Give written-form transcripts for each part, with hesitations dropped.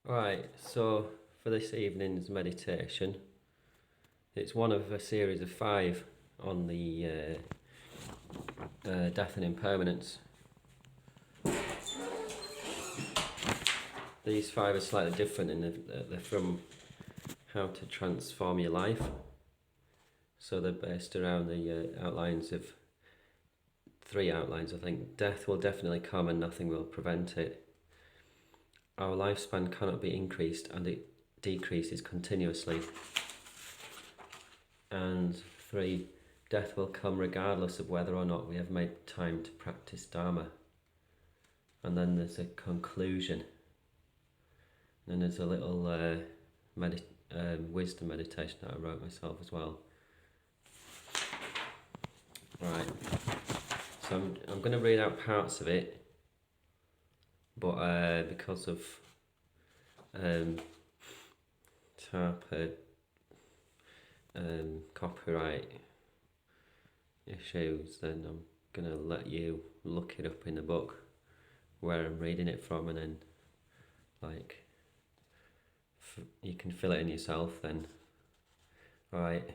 Right, so for this evening's meditation, it's one of a series of 5 on the death and impermanence. These 5 are slightly different in that they're from how to transform your life. So they're based around the outlines of 3 outlines, I think. Death will definitely come and nothing will prevent it. Our lifespan cannot be increased and it decreases continuously. And 3, death will come regardless of whether or not we have made time to practice Dharma. And then there's a conclusion. And there's a little wisdom meditation that I wrote myself as well. Right, so I'm going to read out parts of it, but because of TARPA copyright issues, then I'm going to let you look it up in the book where I'm reading it from, and then you can fill it in yourself then. Right.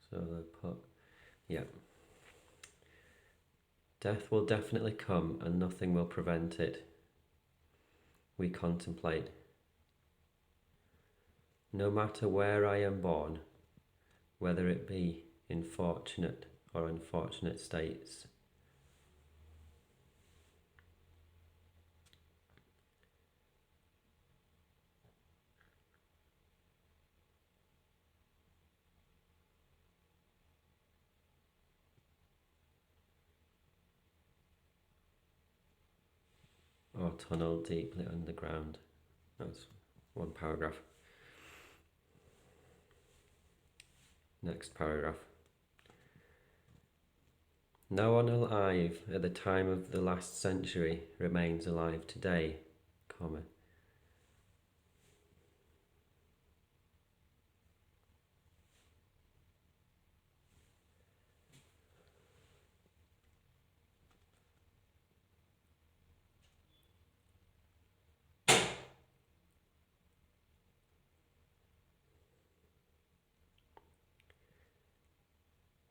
So they put, yeah. Death will definitely come and nothing will prevent it. We contemplate. No matter where I am born, whether it be in fortunate or unfortunate states, or tunnel deeply underground. That's one paragraph. Next paragraph. No one alive at the time of the last century remains alive today, comma.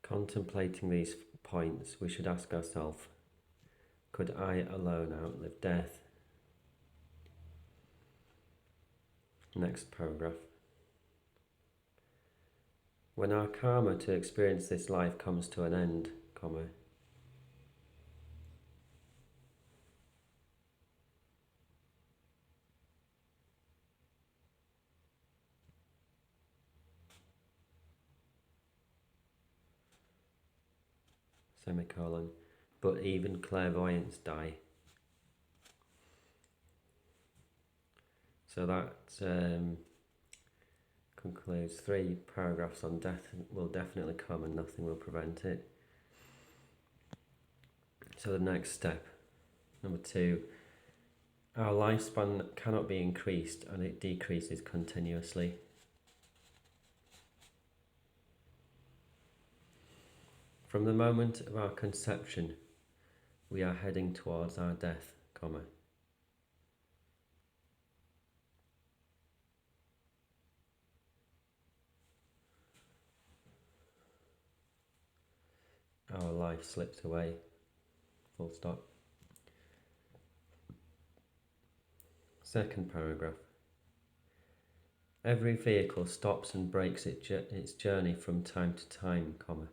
Contemplating these points, we should ask ourselves, could I alone outlive death? Next paragraph. When our karma to experience this life comes to an end, comma, semicolon, but even clairvoyants die. So that concludes 3 paragraphs on death will definitely come and nothing will prevent it. So the next step, number 2, our lifespan cannot be increased and it decreases continuously. From the moment of our conception, we are heading towards our death, comma. Our life slipped away, full stop. Second paragraph. Every vehicle stops and breaks its journey from time to time, comma.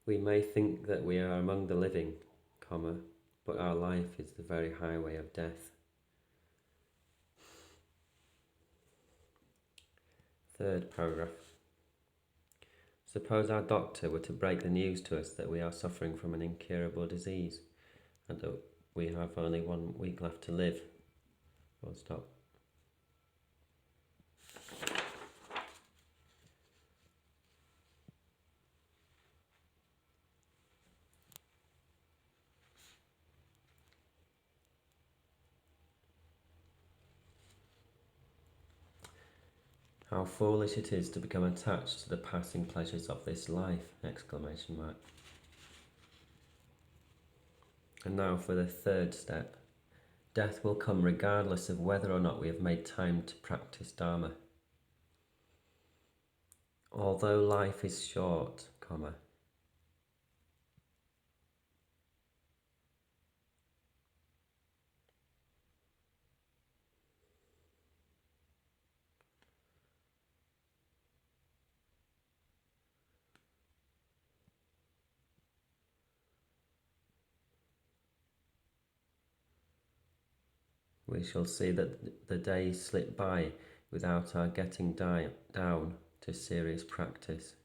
We may think that we are among the living, comma, but our life is the very highway of death. Third paragraph. Suppose our doctor were to break the news to us that we are suffering from an incurable disease and that we have only 1 week left to live. Full stop. How foolish it is to become attached to the passing pleasures of this life! Exclamation mark. And now for the third step. Death will come regardless of whether or not we have made time to practice Dharma. Although life is short, comma, we shall see that the days slip by without our getting down to serious practice.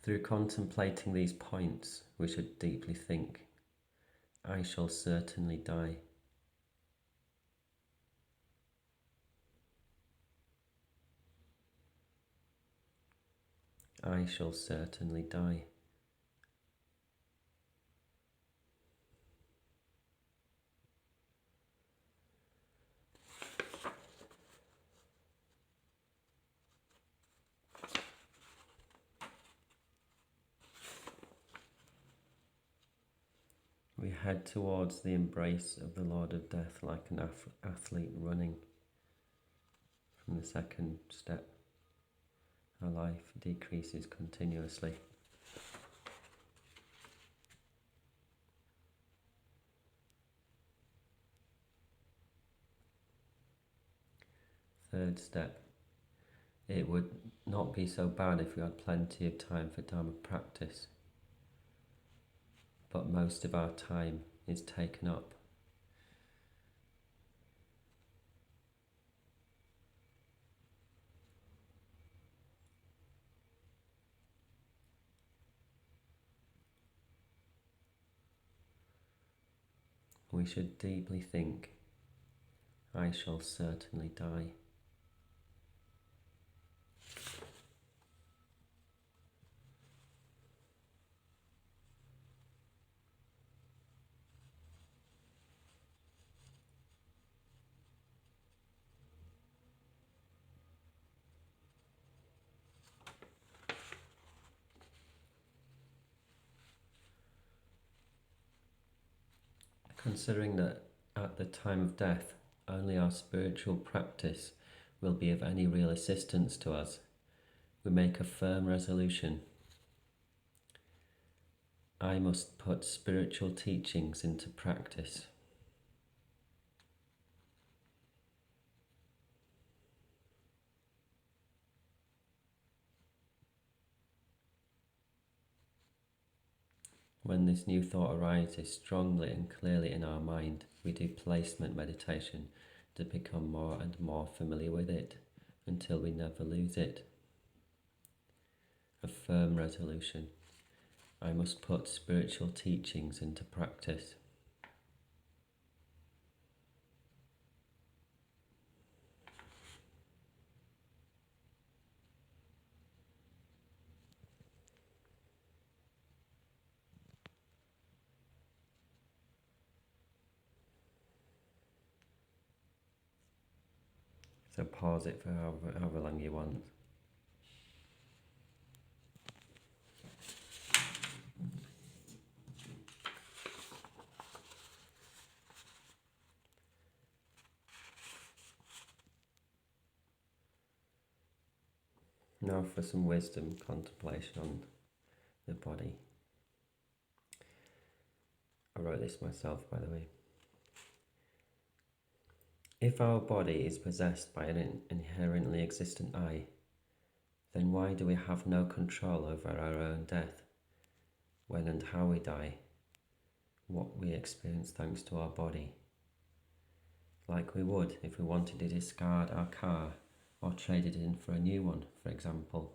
Through contemplating these points, we should deeply think, I shall certainly die. I shall certainly die. We head towards the embrace of the Lord of Death like an athlete running. From the second step, our life decreases continuously. Third step, it would not be so bad if we had plenty of time for Dharma practice, but most of our time is taken up. We should deeply think, I shall certainly die. Considering that at the time of death, only our spiritual practice will be of any real assistance to us, we make a firm resolution. I must put spiritual teachings into practice. When this new thought arises strongly and clearly in our mind, we do placement meditation to become more and more familiar with it until we never lose it. A firm resolution. I must put spiritual teachings into practice. So pause it for however long you want. Now for some wisdom contemplation on the body. I wrote this myself, by the way. If our body is possessed by an inherently existent I, then why do we have no control over our own death, when and how we die, what we experience thanks to our body? Like we would if we wanted to discard our car or trade it in for a new one, for example.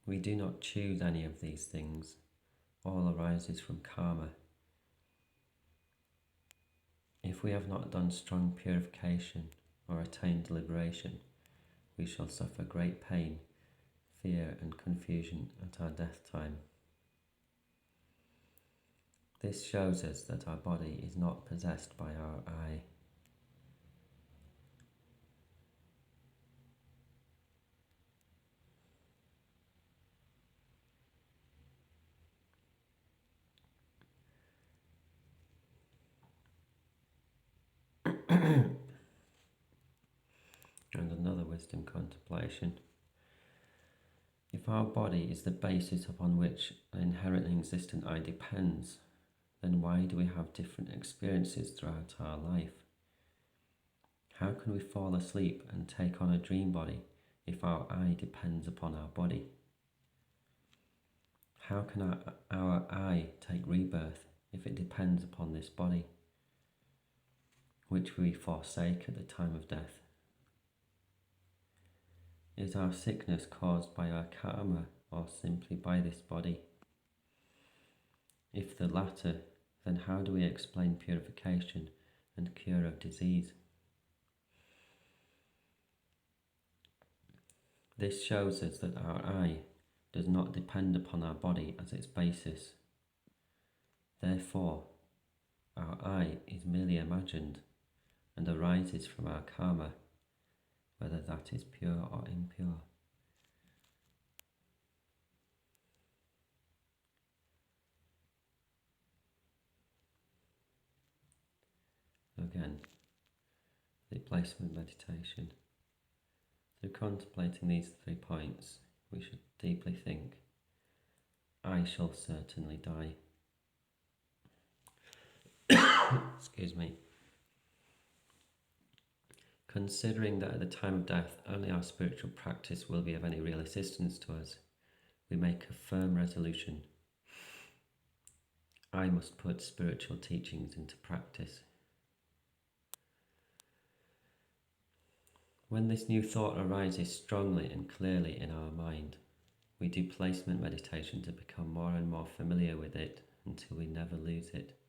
We do not choose any of these things. All arises from karma. If we have not done strong purification or attained liberation, we shall suffer great pain, fear and confusion at our death time. This shows us that our body is not possessed by our I. And another wisdom contemplation. If our body is the basis upon which an inherently existent I depends, then why do we have different experiences throughout our life? How can we fall asleep and take on a dream body if our I depends upon our body? How can our I take rebirth if it depends upon this body, which we forsake at the time of death? Is our sickness caused by our karma or simply by this body? If the latter, then how do we explain purification and cure of disease? This shows us that our I does not depend upon our body as its basis. Therefore, our I is merely imagined and arises from our karma, whether that is pure or impure. Again, the placement meditation. Through contemplating these 3 points, we should deeply think, I shall certainly die. Excuse me. Considering that at the time of death only our spiritual practice will be of any real assistance to us, we make a firm resolution. I must put spiritual teachings into practice. When this new thought arises strongly and clearly in our mind, we do placement meditation to become more and more familiar with it until we never lose it.